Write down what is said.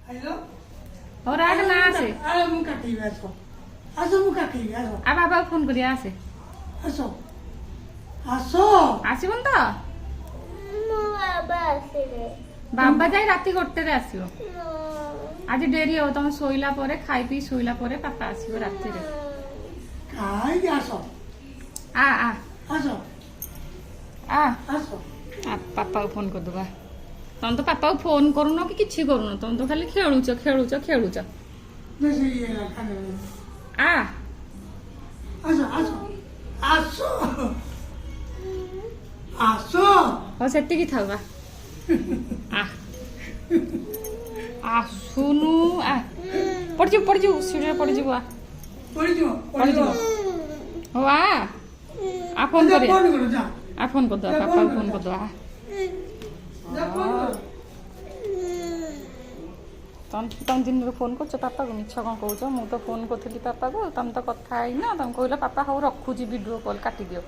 hello और आगे ना आसे अरे मुका की आसो आसो मुका की आसो आ बाबा फोन करी आसे आसो आसो आसीबन तो ମୋ ବାବା ଆସିଲେ बाबा जाई राती गोटे रे आसीबो आज डेरी हो तुम सोइला परे खाई पी सोइला परे पापा आसीबो राती रे काय की आसो आ आ आसो आ आसो आ पापा को फोन कर दबा तुम तो पापा को फोन करूनो कि किछि करूनो तुम तो खाली खेलुच खेलुच खेलुच जैसे ये खाने आ आसो आसो आसो आसो हो सेति की थावा आ आ सुनु आ पड़ जी सीढ़ी पड़ जी आ पड़ी जो हो आ फोन जा कर फोन करो जा आ फोन कर दो पापा को फोन कर दो आ जा फोन करो तुम दिन में फोन कर पापा को मिछ कौन कौच मु तो फोन करी पापा को तुम तो कथा ना तुम कहला पापा हाँ रखुची वीडियो कॉल काटी दियो